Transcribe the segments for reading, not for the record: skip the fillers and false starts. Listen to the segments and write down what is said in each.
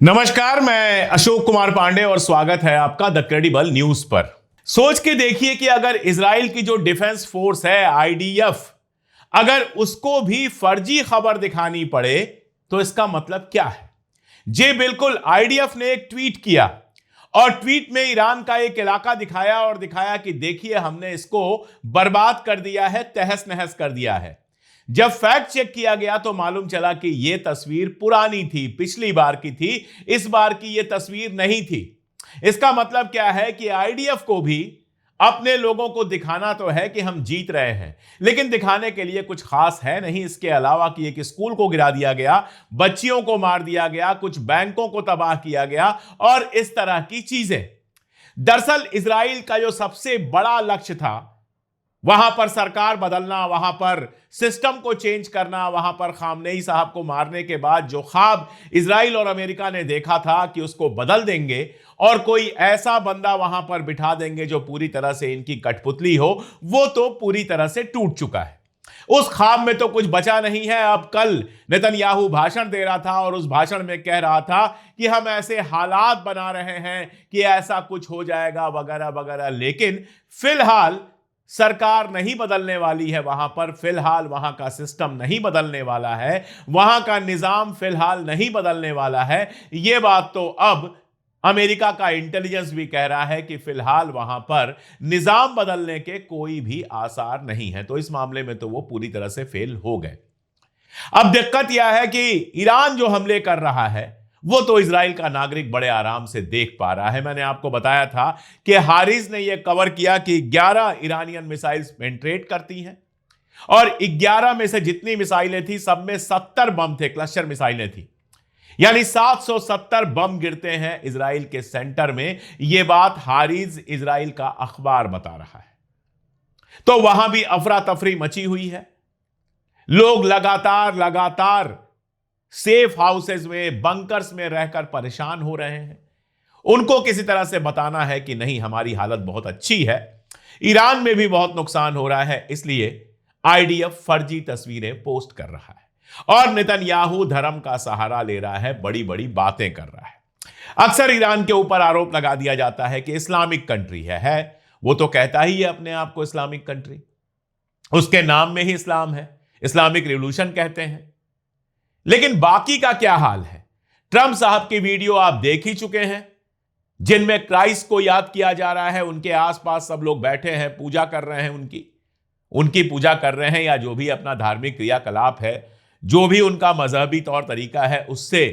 नमस्कार, मैं अशोक कुमार पांडे और स्वागत है आपका द क्रेडिबल न्यूज पर। सोच के देखिए कि अगर इजराइल की जो डिफेंस फोर्स है आईडीएफ, अगर उसको भी फर्जी खबर दिखानी पड़े तो इसका मतलब क्या है। जी बिल्कुल, आईडीएफ ने एक ट्वीट किया और ट्वीट में ईरान का एक इलाका दिखाया और दिखाया कि देखिए हमने इसको बर्बाद कर दिया है, तहस नहस कर दिया है। जब फैक्ट चेक किया गया तो मालूम चला कि यह तस्वीर पुरानी थी, पिछली बार की थी, इस बार की यह तस्वीर नहीं थी। इसका मतलब क्या है कि आईडीएफ को भी अपने लोगों को दिखाना तो है कि हम जीत रहे हैं, लेकिन दिखाने के लिए कुछ खास है नहीं इसके अलावा कि एक स्कूल को गिरा दिया गया, बच्चियों को मार दिया गया, कुछ बैंकों को तबाह किया गया और इस तरह की चीजें। दरअसल इजराइल का जो सबसे बड़ा लक्ष्य था, वहां पर सरकार बदलना, वहां पर सिस्टम को चेंज करना, वहां पर खामनेई साहब को मारने के बाद जो ख्वाब इजराइल और अमेरिका ने देखा था कि उसको बदल देंगे और कोई ऐसा बंदा वहां पर बिठा देंगे जो पूरी तरह से इनकी कठपुतली हो, वो तो पूरी तरह से टूट चुका है। उस ख्वाब में तो कुछ बचा नहीं है। अब कल नेतन्याहू भाषण दे रहा था और उस भाषण में कह रहा था कि हम ऐसे हालात बना रहे हैं कि ऐसा कुछ हो जाएगा वगैरह वगैरह, लेकिन फिलहाल सरकार नहीं बदलने वाली है। वहां पर फिलहाल वहां का सिस्टम नहीं बदलने वाला है, वहां का निजाम फिलहाल नहीं बदलने वाला है। यह बात तो अब अमेरिका का इंटेलिजेंस भी कह रहा है कि फिलहाल वहां पर निजाम बदलने के कोई भी आसार नहीं है। तो इस मामले में तो वो पूरी तरह से फेल हो गए। अब दिक्कत यह है कि ईरान जो हमले कर रहा है वो तो इजराइल का नागरिक बड़े आराम से देख पा रहा है। मैंने आपको बताया था कि हारिस ने यह कवर किया कि 11 ईरानियन मिसाइल्स पेनिट्रेट करती हैं और 11 में से जितनी मिसाइलें थी सब में 70 बम थे, क्लस्टर मिसाइलें थी, यानी 770 बम गिरते हैं इजराइल के सेंटर में। यह बात हारिस इजराइल का अखबार बता रहा है। तो वहां भी अफरा तफरी मची हुई है। लोग लगातार लगातार सेफ हाउसेज में, बंकर्स में रहकर परेशान हो रहे हैं। उनको किसी तरह से बताना है कि नहीं, हमारी हालत बहुत अच्छी है। ईरान में भी बहुत नुकसान हो रहा है, इसलिए आईडीएफ फर्जी तस्वीरें पोस्ट कर रहा है और नेतन्याहू धर्म का सहारा ले रहा है, बड़ी बड़ी बातें कर रहा है। अक्सर ईरान के ऊपर आरोप लगा दिया जाता है कि इस्लामिक कंट्री है। वो तो कहता ही है अपने आप को इस्लामिक कंट्री, उसके नाम में ही इस्लाम है, इस्लामिक रिवॉल्यूशन कहते हैं। लेकिन बाकी का क्या हाल है? ट्रंप साहब की वीडियो आप देख ही चुके हैं, जिनमें क्राइस्ट को याद किया जा रहा है। उनके आसपास सब लोग बैठे हैं, पूजा कर रहे हैं, उनकी पूजा कर रहे हैं, या जो भी अपना धार्मिक क्रियाकलाप है, जो भी उनका मजहबी तौर तरीका है, उससे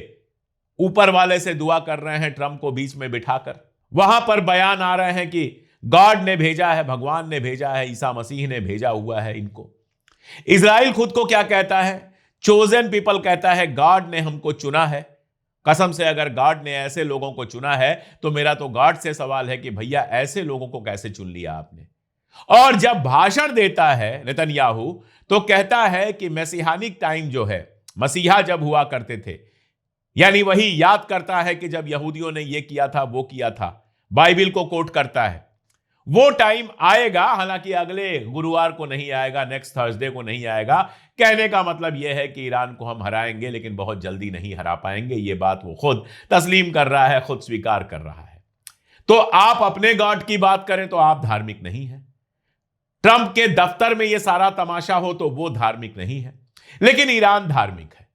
ऊपर वाले से दुआ कर रहे हैं ट्रंप को बीच में बिठाकर। वहां पर बयान आ रहे हैं कि गॉड ने भेजा है, भगवान ने भेजा है, ईसा मसीह ने भेजा हुआ है इनको। इजराइल खुद को क्या कहता है? चोजन पीपल कहता है गॉड ने हमको चुना है। कसम से, अगर गॉड ने ऐसे लोगों को चुना है तो मेरा तो गॉड से सवाल है कि भैया ऐसे लोगों को कैसे चुन लिया आपने। और जब भाषण देता है नेतन्याहू तो कहता है कि मैसिहानिक टाइम जो है, मसीहा जब हुआ करते थे, यानी वही याद करता है कि जब यहूदियों ने यह किया था, वो किया था, बाइबिल को कोट करता है। वो टाइम आएगा, हालांकि अगले गुरुवार को नहीं आएगा, नेक्स्ट थर्सडे को नहीं आएगा। कहने का मतलब यह है कि ईरान को हम हराएंगे, लेकिन बहुत जल्दी नहीं हरा पाएंगे। यह बात वो खुद तस्लीम कर रहा है, खुद स्वीकार कर रहा है। तो आप अपने गॉड की बात करें तो आप धार्मिक नहीं हैं। ट्रंप के दफ्तर में यह सारा तमाशा हो तो वो धार्मिक नहीं है, लेकिन ईरान धार्मिक है।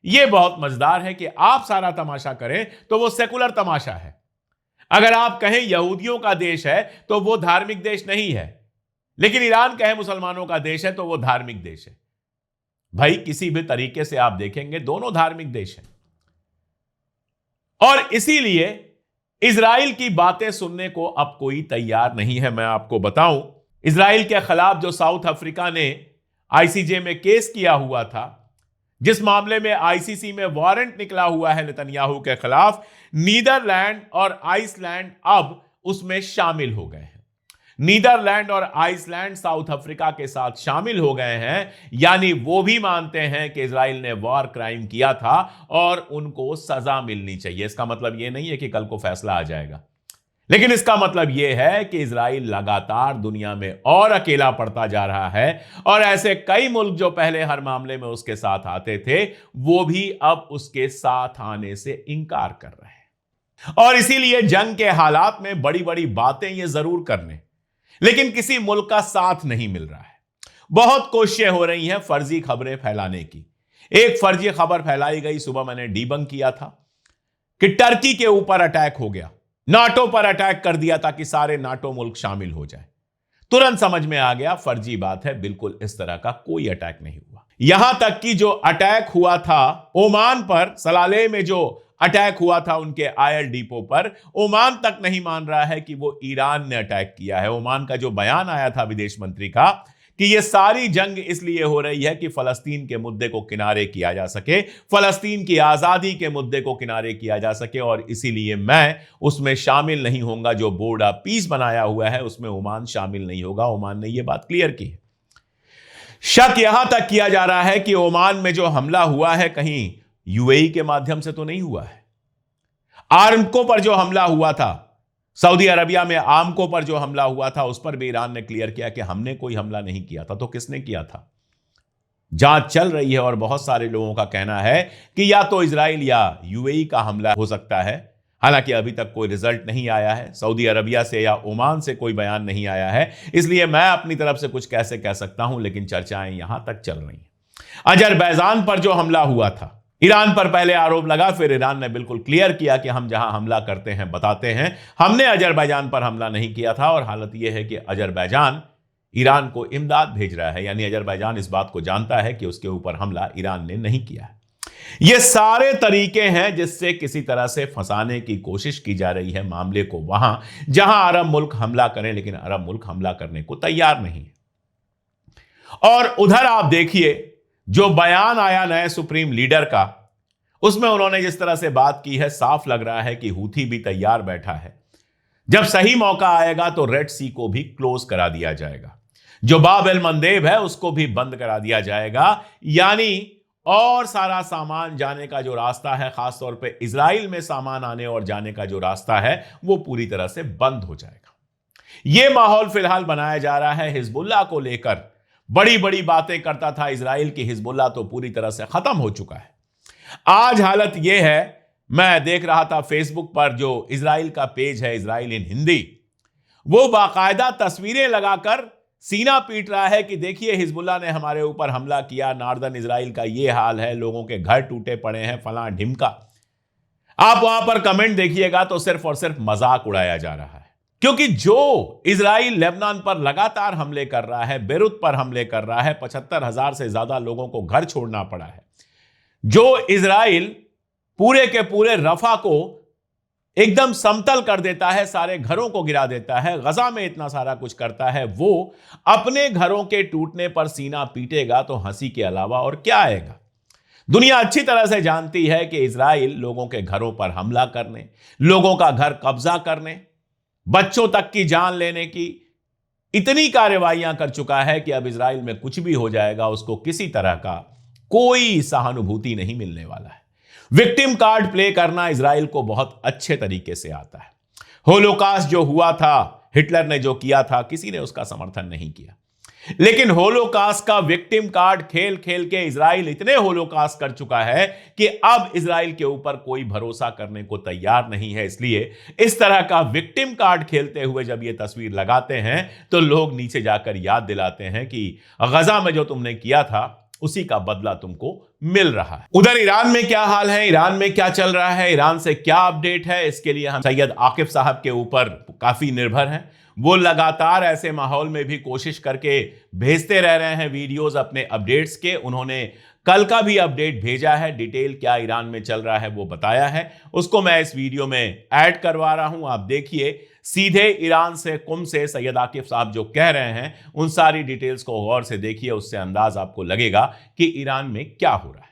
यह बहुत मजेदार है कि आप सारा तमाशा करें तो वो सेकुलर तमाशा है। अगर आप कहें यहूदियों का देश है तो वो धार्मिक देश नहीं है, लेकिन ईरान कहे मुसलमानों का देश है तो वो धार्मिक देश है। भाई, किसी भी तरीके से आप देखेंगे दोनों धार्मिक देश हैं। और इसीलिए इजराइल की बातें सुनने को अब कोई तैयार नहीं है। मैं आपको बताऊं, इजराइल के खिलाफ जो साउथ अफ्रीका ने आईसीजे में केस किया हुआ था, जिस मामले में आईसीसी में वारंट निकला हुआ है नेतन्याहू के खिलाफ, नीदरलैंड और आइसलैंड अब उसमें शामिल हो गए हैं। नीदरलैंड और आइसलैंड साउथ अफ्रीका के साथ शामिल हो गए हैं, यानी वो भी मानते हैं कि इजराइल ने वॉर क्राइम किया था और उनको सजा मिलनी चाहिए। इसका मतलब यह नहीं है कि कल को फैसला आ जाएगा। लेकिन इसका मतलब यह है कि इजराइल लगातार दुनिया में और अकेला पड़ता जा रहा है और ऐसे कई मुल्क जो पहले हर मामले में उसके साथ आते थे वो भी अब उसके साथ आने से इनकार कर रहे हैं। और इसीलिए जंग के हालात में बड़ी बड़ी बातें ये जरूर करने, लेकिन किसी मुल्क का साथ नहीं मिल रहा है। बहुत कोशिशें हो रही हैं फर्जी खबरें फैलाने की। एक फर्जी खबर फैलाई गई, सुबह मैंने डीबंक किया था कि टर्की के ऊपर अटैक हो गया, नाटो पर अटैक कर दिया ताकि सारे नाटो मुल्क शामिल हो जाए। तुरंत समझ में आ गया फर्जी बात है, बिल्कुल इस तरह का कोई अटैक नहीं हुआ। यहां तक कि जो अटैक हुआ था ओमान पर, सलाले में जो अटैक हुआ था उनके ऑयल डिपो पर, ओमान तक नहीं मान रहा है कि वो ईरान ने अटैक किया है। ओमान का जो बयान आया था विदेश मंत्री का कि ये सारी जंग इसलिए हो रही है कि फलस्तीन के मुद्दे को किनारे किया जा सके, फलस्तीन की आजादी के मुद्दे को किनारे किया जा सके, और इसीलिए मैं उसमें शामिल नहीं होऊंगा। जो बोर्ड ऑफ पीस बनाया हुआ है उसमें ओमान शामिल नहीं होगा। ओमान ने यह बात क्लियर की है। शक यहां तक किया जा रहा है कि ओमान में जो हमला हुआ है कहीं यूएई के माध्यम से तो नहीं हुआ है। आर्मको पर जो हमला हुआ था, सऊदी अरबिया में आर्मको पर जो हमला हुआ था, उस पर भी ईरान ने क्लियर किया कि हमने कोई हमला नहीं किया था। तो किसने किया था? जांच चल रही है और बहुत सारे लोगों का कहना है कि या तो इजराइल या यूएई का हमला हो सकता है। हालांकि अभी तक कोई रिजल्ट नहीं आया है, सऊदी अरबिया से या ओमान से कोई बयान नहीं आया है, इसलिए मैं अपनी तरफ से कुछ कैसे कह सकता हूं, लेकिन चर्चाएं यहां तक चल रही हैं। अजरबैजान पर जो हमला हुआ था, ईरान पर पहले आरोप लगा, फिर ईरान ने बिल्कुल क्लियर किया कि हम जहां हमला करते हैं बताते हैं, हमने अजरबैजान पर हमला नहीं किया था। और हालत यह है कि अजरबैजान ईरान को इमदाद भेज रहा है, यानी अजरबैजान इस बात को जानता है कि उसके ऊपर हमला ईरान ने नहीं किया है। ये सारे तरीके हैं जिससे किसी तरह से फंसाने की कोशिश की जा रही है मामले को वहां जहां अरब मुल्क हमला करें, लेकिन अरब मुल्क हमला करने को तैयार नहीं है। और उधर आप देखिए जो बयान आया नए सुप्रीम लीडर का, उसमें उन्होंने जिस तरह से बात की है, साफ लग रहा है कि हूथी भी तैयार बैठा है। जब सही मौका आएगा तो रेड सी को भी क्लोज करा दिया जाएगा, जो बाब एल मंदेब है उसको भी बंद करा दिया जाएगा, यानी और सारा सामान जाने का जो रास्ता है, खासतौर पे इजराइल में सामान आने और जाने का जो रास्ता है, वो पूरी तरह से बंद हो जाएगा। यह माहौल फिलहाल बनाया जा रहा है हिजबुल्लाह को लेकर। बड़ी बड़ी बातें करता था इजराइल की, हिजबुल्लाह तो पूरी तरह से खत्म हो चुका है। आज हालत यह है, मैं देख रहा था फेसबुक पर जो इजराइल का पेज है, इजराइल इन हिंदी, वो बाकायदा तस्वीरें लगाकर सीना पीट रहा है कि देखिए हिजबुल्लाह ने हमारे ऊपर हमला किया, नॉर्दर्न इजराइल का यह हाल है, लोगों के घर टूटे पड़े हैं, फलां ढिमका। आप वहां पर कमेंट देखिएगा तो सिर्फ और सिर्फ मजाक उड़ाया जा रहा है, क्योंकि जो इजराइल लेबनान पर लगातार हमले कर रहा है, बेरूत पर हमले कर रहा है, 75,000 से ज्यादा लोगों को घर छोड़ना पड़ा है, जो इजराइल पूरे के पूरे रफा को एकदम समतल कर देता है, सारे घरों को गिरा देता है, गजा में इतना सारा कुछ करता है, वो अपने घरों के टूटने पर सीना पीटेगा तो हंसी के अलावा और क्या आएगा। दुनिया अच्छी तरह से जानती है कि इजराइल लोगों के घरों पर हमला करने, लोगों का घर कब्जा करने, बच्चों तक की जान लेने की इतनी कार्रवाइयां कर चुका है कि अब इजराइल में कुछ भी हो जाएगा, उसको किसी तरह का कोई सहानुभूति नहीं मिलने वाला है। विक्टिम कार्ड प्ले करना इजराइल को बहुत अच्छे तरीके से आता है। होलोकास्ट जो हुआ था, हिटलर ने जो किया था, किसी ने उसका समर्थन नहीं किया, लेकिन होलोकास्ट का विक्टिम कार्ड खेल खेल के इजराइल इतने होलोकास्ट कर चुका है कि अब इजराइल के ऊपर कोई भरोसा करने को तैयार नहीं है। इसलिए इस तरह का विक्टिम कार्ड खेलते हुए जब ये तस्वीर लगाते हैं तो लोग नीचे जाकर याद दिलाते हैं कि गजा में जो तुमने किया था उसी का बदला तुमको मिल रहा है। उधर ईरान में क्या हाल है, ईरान में क्या चल रहा है, ईरान से क्या अपडेट है, इसके लिए हम सैयद आकिफ साहब के ऊपर काफी निर्भर हैं। वो लगातार ऐसे माहौल में भी कोशिश करके भेजते रह रहे हैं वीडियोस अपने अपडेट्स के। उन्होंने कल का भी अपडेट भेजा है, डिटेल क्या ईरान में चल रहा है वो बताया है, उसको मैं इस वीडियो में ऐड करवा रहा हूं। आप देखिए, सीधे ईरान से कुम से सैयद आकिफ साहब जो कह रहे हैं उन सारी डिटेल्स को गौर से देखिए, उससे अंदाज आपको लगेगा कि ईरान में क्या हो रहा है।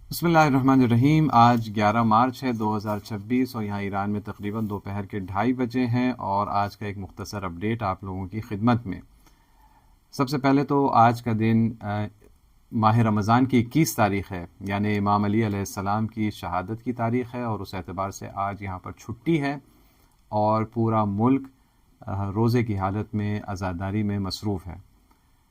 बिस्मिल्लाहिर्रहमानिर्रहीम। आज 11 मार्च है 2026 और यहाँ ईरान में तकरीबन दोपहर के 2:30 बजे हैं और आज का एक मुख्तसर अपडेट आप लोगों की खिदमत में। सबसे पहले तो आज का दिन माह रमज़ान की 21 तारीख़ है, यानी इमाम अली अलैहिस्सलाम की शहादत की तारीख़ है और उस एतबार से आज यहाँ पर छुट्टी है और पूरा मुल्क रोज़े की हालत में अज़ादारी में मसरूफ़ है।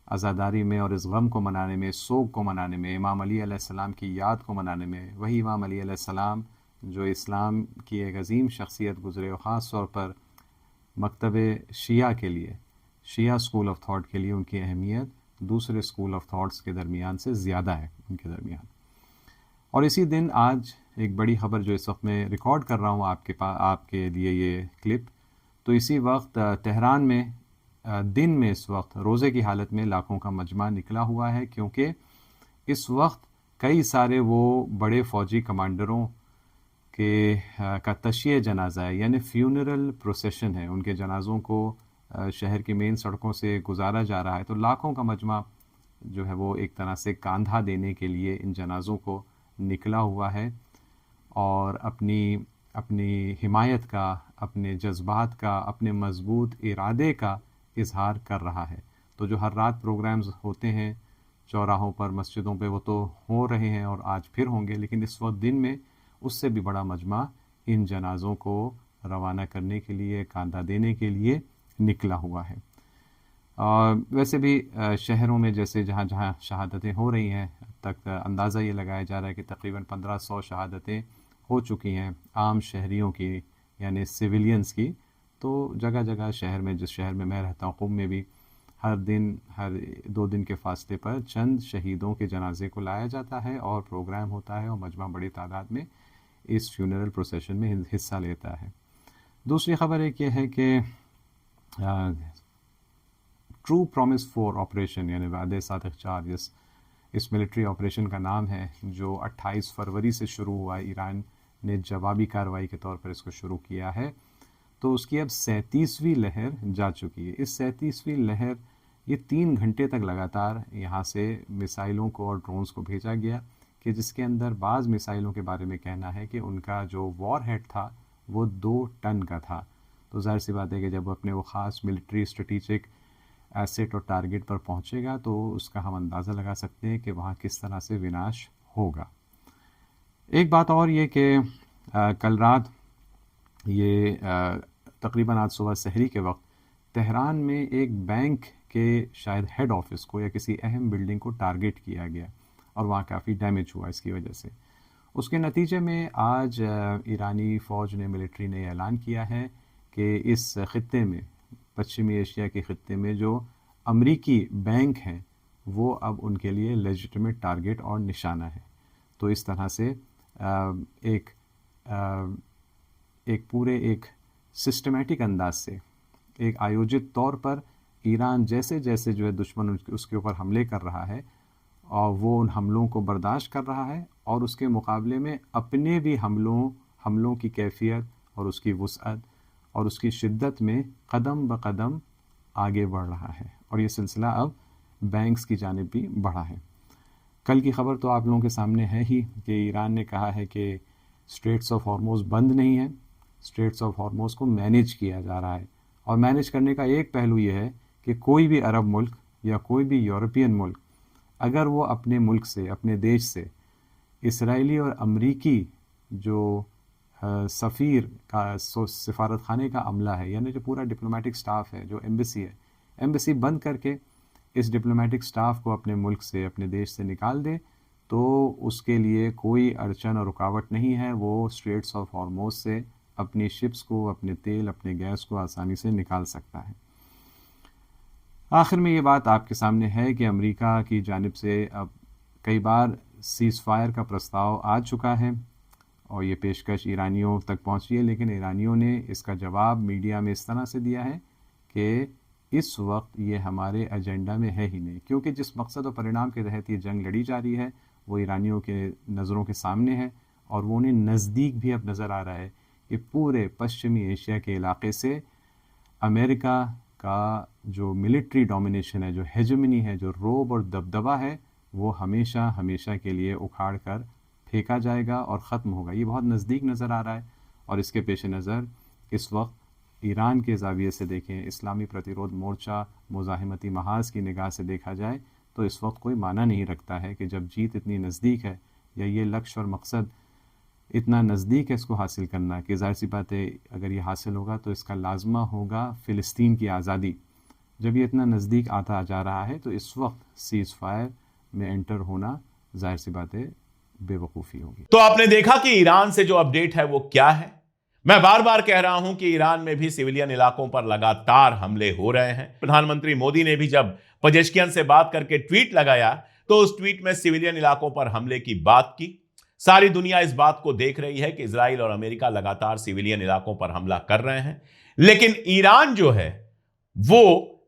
अज़ादारी में और इस गम को मनाने में, सोग को मनाने में, इमाम अली अलैहिस्सलाम की याद को मनाने में। वही इमाम अली अलैहिस्सलाम जो इस्लाम की एक अज़ीम शख्सियत गुज़रे, और ख़ास तौर पर मकतब शिया के लिए, शिया स्कूल ऑफ थॉट के लिए उनकी अहमियत दूसरे स्कूल ऑफ थॉट्स के दरमियान से ज़्यादा है उनके दरमियान। और इसी दिन आज एक बड़ी ख़बर जो इस वक्त मैं रिकॉर्ड कर रहा हूँ आपके लिए ये क्लिप, तो इसी वक्त तेहरान में दिन में इस वक्त रोज़े की हालत में लाखों का मजमा निकला हुआ है, क्योंकि इस वक्त कई सारे वो बड़े फ़ौजी कमांडरों के का तशिए जनाजा है, यानी फ्यूनरल प्रोसेशन है। उनके जनाज़ों को शहर की मेन सड़कों से गुजारा जा रहा है। तो लाखों का मजमा जो है वो एक तरह से कांधा देने के लिए इन जनाज़ों को निकला हुआ है और अपनी अपनी हिमायत का, अपने जज्बात का, अपने मजबूत इरादे का इजहार कर रहा है। तो जो हर रात प्रोग्राम्स होते हैं चौराहों पर, मस्जिदों पे, वो तो हो रहे हैं और आज फिर होंगे, लेकिन इस वक्त दिन में उससे भी बड़ा मजमा इन जनाज़ों को रवाना करने के लिए, कांधा देने के लिए निकला हुआ है। वैसे भी शहरों में जैसे जहाँ जहाँ शहादतें हो रही हैं, अब तक अंदाज़ा ये लगाया जा रहा है कि तकरीबन 1500 शहादतें हो चुकी हैं आम शहरियों की, यानी सिविलियंस की। तो जगह जगह शहर में, जिस शहर में मैं रहता हूँ क़ुम में भी, हर दिन, हर 2 दिन के फासले पर चंद शहीदों के जनाजे को लाया जाता है और प्रोग्राम होता है और मजमा बड़ी तादाद में इस फ्यूनरल प्रोसेशन में हिस्सा लेता है। दूसरी ख़बर एक ये है कि ट्रू प्रॉमिस 4 ऑपरेशन, यानी वादे सादिक़ 4, इस मिलिट्री ऑपरेशन का नाम है, जो 28 फरवरी से शुरू हुआ है। ईरान ने जवाबी कार्रवाई के तौर पर इसको शुरू किया है। तो उसकी अब 37वीं लहर जा चुकी है। इस 37वीं लहर, ये 3 घंटे तक लगातार यहाँ से मिसाइलों को और ड्रोन्स को भेजा गया, कि जिसके अंदर बाज़ मिसाइलों के बारे में कहना है कि उनका जो वॉर हेड था वो 2 टन का था। तो ज़ाहिर सी बात है कि जब अपने वो ख़ास मिलिट्री स्ट्रेटिजिक एसेट और टारगेट पर पहुँचेगा तो उसका हम अंदाज़ा लगा सकते हैं कि वहाँ किस तरह से विनाश होगा। एक बात और ये कि कल रात ये तकरीबन आज सुबह सहरी के वक्त तेहरान में एक बैंक के शायद हेड ऑफिस को या किसी अहम बिल्डिंग को टारगेट किया गया और वहाँ काफ़ी डैमेज हुआ इसकी वजह से। उसके नतीजे में आज ईरानी फ़ौज ने, मिलिट्री ने ऐलान किया है कि इस ख़ित्ते में, पश्चिमी एशिया के ख़ित्ते में जो अमरीकी बैंक हैं वो अब उनके लिए लेजिटिमेट टारगेट और निशाना है। तो इस तरह से एक पूरे एक सिस्टमेटिक अंदाज से, एक आयोजित तौर पर ईरान जैसे जैसे जो है दुश्मन उसके ऊपर हमले कर रहा है और वो उन हमलों को बर्दाश्त कर रहा है, और उसके मुकाबले में अपने भी हमलों की कैफियत और उसकी वुसअत और उसकी शिद्दत में कदम ब कदम आगे बढ़ रहा है। और ये सिलसिला अब बैंक्स की जानिब भी बढ़ा है। कल की ख़बर तो आप लोगों के सामने है ही कि ईरान ने कहा है कि स्ट्रेट्स ऑफ हॉर्मोज़ बंद नहीं है, स्ट्रेट्स ऑफ हॉर्मोज़ को मैनेज किया जा रहा है। और मैनेज करने का एक पहलू ये है कि कोई भी अरब मुल्क या कोई भी यूरोपियन मुल्क अगर वो अपने मुल्क से, अपने देश से इसराइली और अमरीकी जो सफ़ीर का, सिफारत खाने का अमला है, यानी जो पूरा डिप्लोमेटिक स्टाफ है, जो एम्बेसी है, एम्बेसी बंद करके इस डिप्लोमेटिक स्टाफ को अपने मुल्क से, अपने देश से निकाल दे, तो उसके लिए कोई अड़चन और रुकावट नहीं है। वो स्ट्रेट्स ऑफ हॉर्मोज़ से अपनी शिप्स को, अपने तेल, अपने गैस को आसानी से निकाल सकता है। आखिर में ये बात आपके सामने है कि अमेरिका की जानिब से अब कई बार सीज़ फायर का प्रस्ताव आ चुका है और ये पेशकश ईरानियों तक पहुंची है, लेकिन ईरानियों ने इसका जवाब मीडिया में इस तरह से दिया है कि इस वक्त ये हमारे एजेंडा में है ही नहीं, क्योंकि जिस मकसद और परिणाम के तहत ये जंग लड़ी जा रही है वो ईरानियों के नज़रों के सामने है, और वो उन्हें नज़दीक भी अब नज़र आ रहा है कि पूरे पश्चिमी एशिया के इलाके से अमेरिका का जो मिलिट्री डोमिनेशन है, जो हेजेमनी है, जो रोब और दबदबा है, वो हमेशा हमेशा के लिए उखाड़ कर फेंका जाएगा और ख़त्म होगा। ये बहुत नज़दीक नज़र आ रहा है। और इसके पेश नज़र इस वक्त ईरान के ज़ाविये से देखें, इस्लामी प्रतिरोध मोर्चा, मुज़ाहिमती महाज की निगाह से देखा जाए तो इस वक्त कोई माना नहीं रखता है कि जब जीत इतनी नज़दीक है या ये लक्ष्य और मकसद इतना नज़दीक है इसको हासिल करना कि ज़ाहिर सी बात है अगर ये हासिल होगा तो इसका लाजमा होगा फ़िलिस्तीन की आज़ादी। जब ये इतना नज़दीक आता जा रहा है तो इस वक्त सीज़ फायर में एंटर होना ज़ाहिर सी बात है बेवकूफ़ी होगी। तो आपने देखा कि ईरान से जो अपडेट है वो क्या है। मैं बार बार कह रहा हूं कि ईरान में भी सिविलियन इलाकों पर लगातार हमले हो रहे हैं। प्रधानमंत्री मोदी ने भी जब पजेश्कियन से बात करके ट्वीट लगाया तो उस ट्वीट में सिविलियन इलाकों पर हमले की बात की। सारी दुनिया इस बात को देख रही है कि इजराइल और अमेरिका लगातार सिविलियन इलाकों पर हमला कर रहे हैं, लेकिन ईरान जो है वो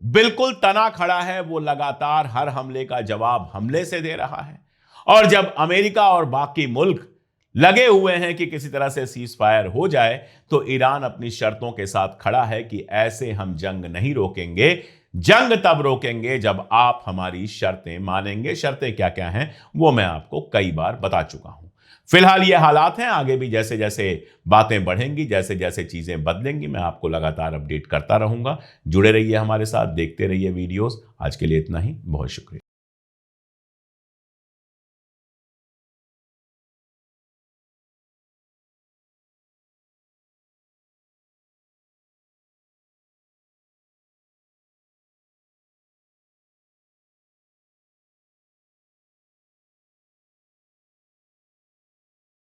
बिल्कुल तना खड़ा है। वो लगातार हर हमले का जवाब हमले से दे रहा है। और जब अमेरिका और बाकी मुल्क लगे हुए हैं कि किसी तरह से सीज फायर हो जाए, तो ईरान अपनी शर्तों के साथ खड़ा है कि ऐसे हम जंग नहीं रोकेंगे। जंग तब रोकेंगे जब आप हमारी शर्तें मानेंगे। शर्तें क्या क्या हैं वो मैं आपको कई बार बता चुका हूं। फिलहाल ये हालात हैं, आगे भी जैसे जैसे बातें बढ़ेंगी, जैसे जैसे चीजें बदलेंगी, मैं आपको लगातार अपडेट करता रहूंगा। जुड़े रहिए हमारे साथ, देखते रहिए वीडियोस। आज के लिए इतना ही, बहुत शुक्रिया।